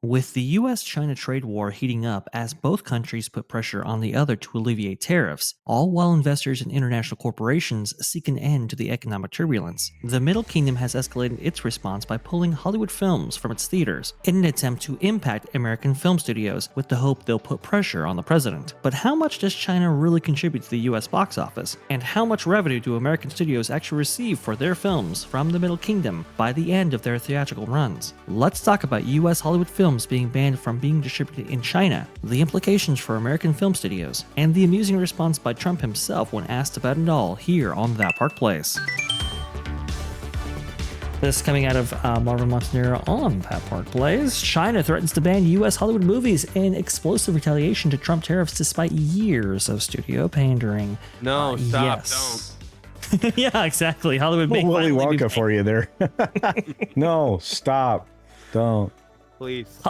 With the US-China trade war heating up as both countries put pressure on the other to alleviate tariffs, all while investors and international corporations seek an end to the economic turbulence, the Middle Kingdom has escalated its response by pulling Hollywood films from its theaters in an attempt to impact American film studios with the hope they'll put pressure on the president. But how much does China really contribute to the US box office? And how much revenue do American studios actually receive for their films from the Middle Kingdom by the end of their theatrical runs? Let's talk about US Hollywood films being banned from being distributed in China, the implications for American film studios, and the amusing response by Trump himself when asked about it all here on That Park Place. This coming out of Marvin on That Park Plays. China threatens to ban U.S. Hollywood movies in explosive retaliation to Trump tariffs despite years of studio pandering. No, stop, don't. Yeah, exactly. Hollywood may Willy finally Wonka for you there. No, stop, don't. Please.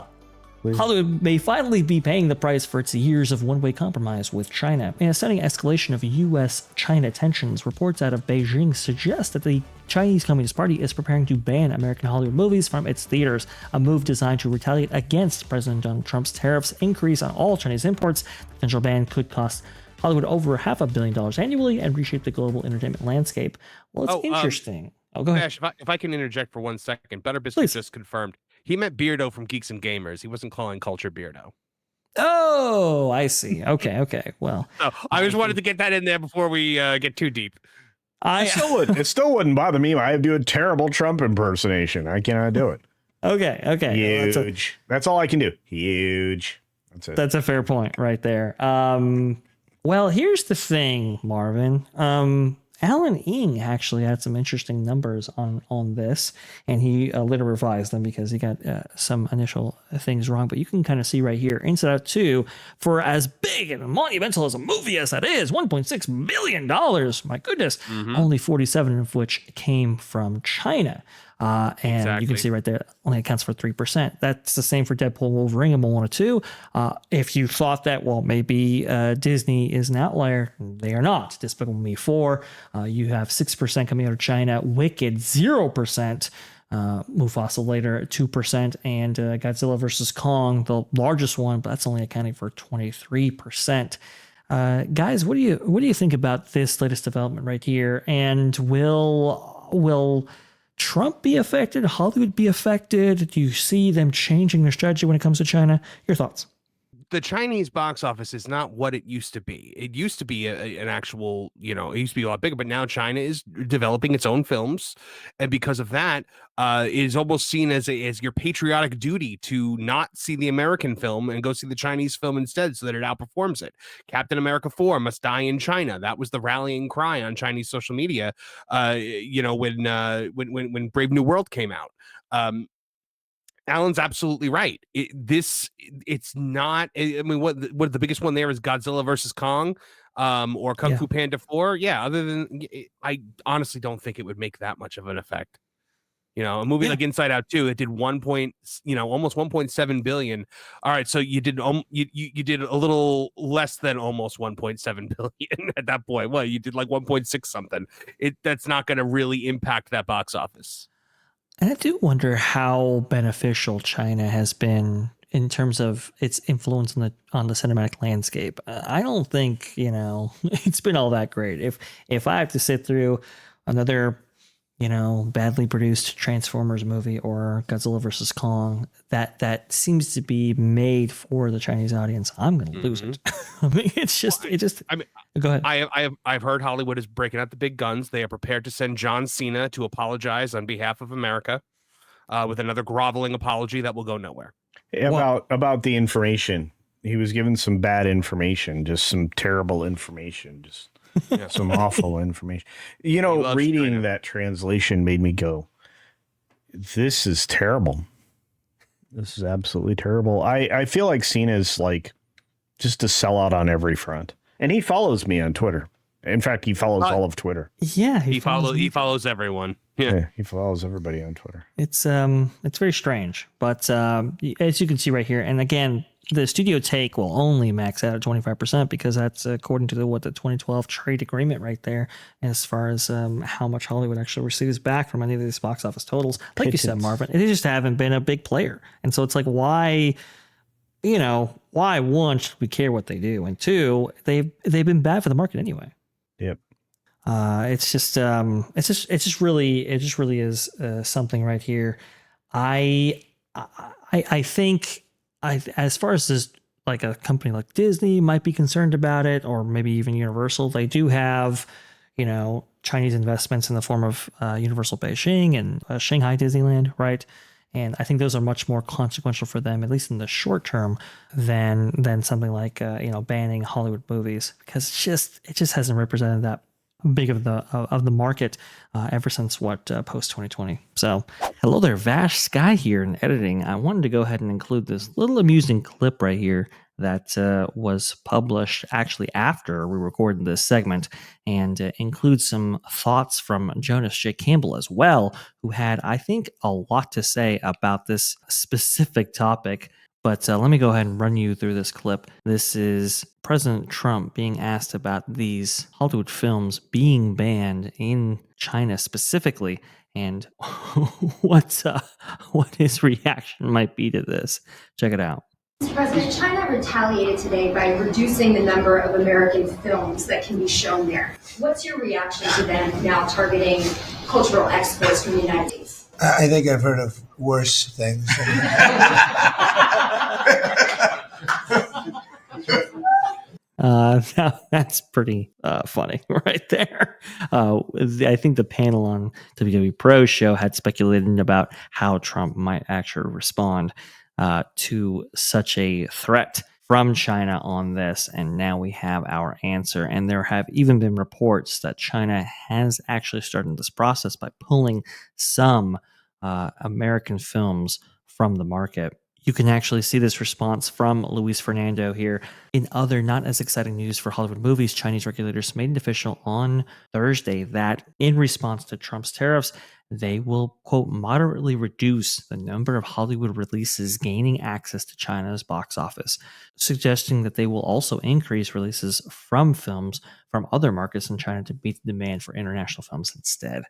Hollywood may finally be paying the price for its years of one-way compromise with China. In a stunning escalation of U.S.-China tensions, reports out of Beijing suggest that the Chinese Communist Party is preparing to ban American Hollywood movies from its theaters, a move designed to retaliate against President Donald Trump's tariffs increase on all Chinese imports. The potential ban could cost Hollywood over $500 million annually and reshape the global entertainment landscape. Well, it's interesting. Go ahead. Ash, if I can interject for 1 second, Better Biscuit just confirmed. He meant Beardo from Geeks and Gamers. He wasn't calling Culture Beardo. Oh, I see. Okay. Well, so I just wanted to get that in there before we get too deep. It still wouldn't bother me. I do a terrible Trump impersonation. I cannot do it. Okay. Huge. That's all I can do. Huge. That's it. That's a fair point right there. Well, here's the thing, Marvin. Alan Ng actually had some interesting numbers on this, and he later revised them because he got some initial things wrong. But you can kind of see right here, Inside Out 2, for as big and monumental as a movie as that is, $1.6 billion. My goodness, only 47 of which came from China. And you can see right there, only accounts for 3%. That's the same for Deadpool, Wolverine, and Moana 2. If you thought that, well, maybe Disney is an outlier, they are not. Despicable Me 4, you have 6% coming out of China. Wicked, 0%. Mufasa later, 2%. And Godzilla vs. Kong, the largest one, but that's only accounting for 23%. Guys, what do you think about this latest development right here? And will Trump be affected? Hollywood be affected? Do you see them changing their strategy when it comes to China? Your thoughts? The Chinese box office is not what it used to be. It used to be an actual, it used to be a lot bigger, but now China is developing its own films. And because of that, it is almost seen as your patriotic duty to not see the American film and go see the Chinese film instead so that it outperforms it. Captain America 4 must die in China. That was the rallying cry on Chinese social media, when Brave New World came out. Alan's absolutely right. It's not. I mean, what the biggest one there is Godzilla versus Kong, or Kung Fu Panda 4. Yeah. Other than, I honestly don't think it would make that much of an effect. A movie like Inside Out 2, it did almost 1.7 billion. All right, so you did you did a little less than almost 1.7 billion at that point. Well, you did like 1.6 something. That's not going to really impact that box office. And I do wonder how beneficial China has been in terms of its influence on the cinematic landscape. I don't think, it's been all that great. If I have to sit through another, badly produced Transformers movie or Godzilla versus Kong, that seems to be made for the Chinese audience, I'm going to lose it. I mean, go ahead. I've heard Hollywood is breaking out the big guns. They are prepared to send John Cena to apologize on behalf of America, with another groveling apology that will go nowhere. About the information, he was given some bad information, just some terrible information, just some awful information. Reading China. That translation made me go, this is terrible. This is absolutely terrible. I feel like Cena's like just a sellout on every front. And he follows me on Twitter. In fact, he follows all of Twitter. Yeah, he follows everyone. Yeah, he follows everybody on Twitter. It's very strange, but as you can see right here, and again, the studio take will only max out at 25% because that's according to the 2012 trade agreement right there, as far as how much Hollywood actually receives back from any of these box office totals. Like you said, Marvin, they just haven't been a big player. And so it's like, why, why one, should we care what they do? And two, they've been bad for the market anyway. Yep. It just really is something right here. I think as far as this, like a company like Disney might be concerned about it, or maybe even Universal, they do have, Chinese investments in the form of Universal Beijing and Shanghai Disneyland, right? And I think those are much more consequential for them, at least in the short term, than something like banning Hollywood movies, because it just hasn't represented that big of the market ever since post 2020. So hello there, VashSky here in editing. I wanted to go ahead and include this little amusing clip right here that was published actually after we recorded this segment, and include some thoughts from Jonas J. Campbell as well, who had, I think, a lot to say about this specific topic. But let me go ahead and run you through this clip. This is President Trump being asked about these Hollywood films being banned in China specifically, and what his reaction might be to this. Check it out. Mr. President, China retaliated today by reducing the number of American films that can be shown there. What's your reaction to them now targeting cultural exports from the United States? I think I've heard of worse things. That's pretty funny right there. I think the panel on WWE Pro show had speculated about how Trump might actually respond to such a threat from China on this, and now we have our answer. And there have even been reports that China has actually started this process by pulling some American films from the market. You can actually see this response from Luis Fernando here. In other not as exciting news for Hollywood movies, Chinese regulators made it official on Thursday that in response to Trump's tariffs, they will, quote, moderately reduce the number of Hollywood releases gaining access to China's box office, suggesting that they will also increase releases from films from other markets in China to meet the demand for international films instead.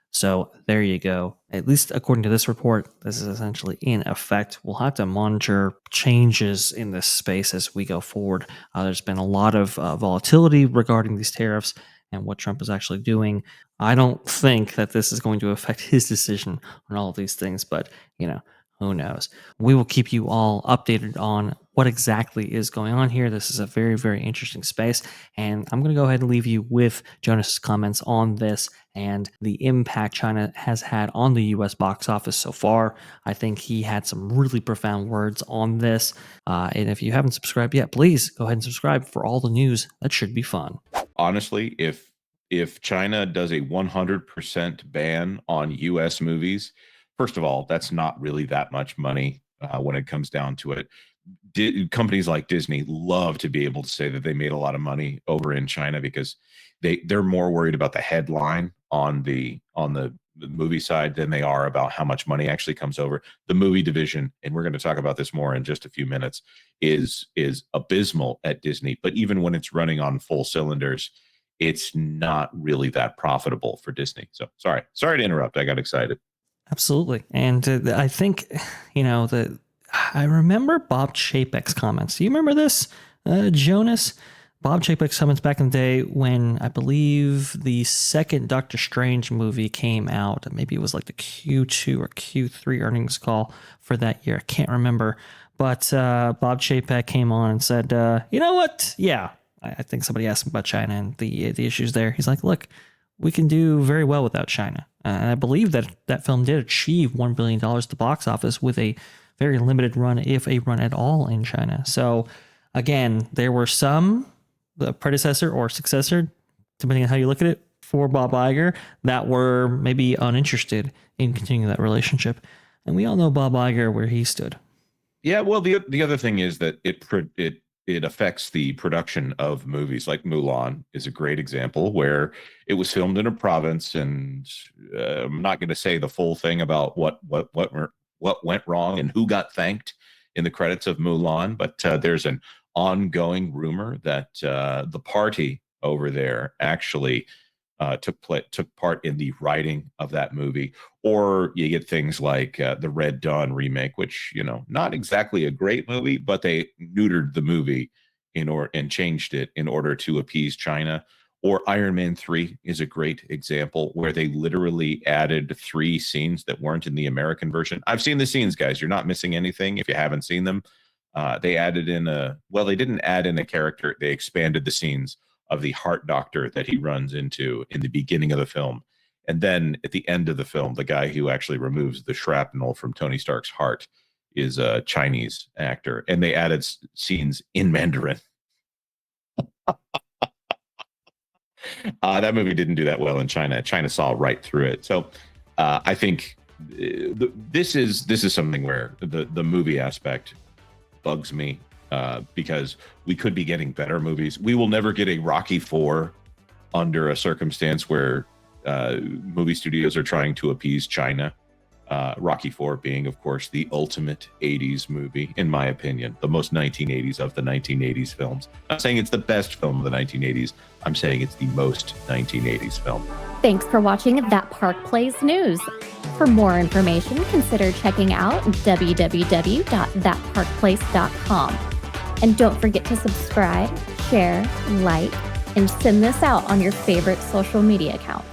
So there you go. At least according to this report, this is essentially in effect. We'll have to monitor changes in this space as we go forward. There's been a lot of volatility regarding these tariffs and what Trump is actually doing. I don't think that this is going to affect his decision on all of these things, but who knows? We will keep you all updated on what exactly is going on here. This is a very, very interesting space, and I'm going to go ahead and leave you with Jonas's comments on this and the impact China has had on the U.S. box office so far. I think he had some really profound words on this, and if you haven't subscribed yet, please go ahead and subscribe for all the news. That should be fun. Honestly, if China does a 100% ban on U.S. movies, first of all, that's not really that much money when it comes down to it. Companies like Disney love to be able to say that they made a lot of money over in China because they're more worried about the headline on the movie side than they are about how much money actually comes over. The movie division, and we're going to talk about this more in just a few minutes, is abysmal at Disney. But even when it's running on full cylinders, it's not really that profitable for Disney. So sorry to interrupt. I got excited. Absolutely. And I think, I remember Bob Chapek's comments. Do you remember this, Jonas? Bob Chapek's comments back in the day when I believe the second Doctor Strange movie came out. Maybe it was like the Q2 or Q3 earnings call for that year. I can't remember. But Bob Chapek came on and said, you know what? Yeah, I think somebody asked him about China and the issues there. He's like, look, we can do very well without China. And I believe that film did achieve $1 billion at the box office with a very limited run, if a run at all, in China. So again, there were some, the predecessor or successor, depending on how you look at it, for Bob Iger that were maybe uninterested in continuing that relationship. And we all know Bob Iger, where he stood. Yeah, well, the other thing is that it affects the production of movies. Like Mulan is a great example where it was filmed in a province, and I'm not going to say the full thing about what went wrong and who got thanked in the credits of Mulan, but there's an ongoing rumor that the party over there actually took part in the writing of that movie. Or you get things like the Red Dawn remake, which, not exactly a great movie, but they neutered the movie and changed it in order to appease China. Or Iron Man 3 is a great example where they literally added 3 scenes that weren't in the American version. I've seen the scenes, guys. You're not missing anything if you haven't seen them. They added in they didn't add in a character. They expanded the scenes of the heart doctor that he runs into in the beginning of the film. And then at the end of the film, the guy who actually removes the shrapnel from Tony Stark's heart is a Chinese actor. And they added scenes in Mandarin. That movie didn't do that well in China. China saw right through it. So I think this is something where the movie aspect bugs me because we could be getting better movies. We will never get a Rocky IV under a circumstance where movie studios are trying to appease China. Rocky IV being, of course, the ultimate 80s movie, in my opinion, the most 1980s of the 1980s films. I'm not saying it's the best film of the 1980s. I'm saying it's the most 1980s film. Thanks for watching That Park Plays News. For more information, consider checking out www.thatparkplace.com. And don't forget to subscribe, share, like, and send this out on your favorite social media accounts.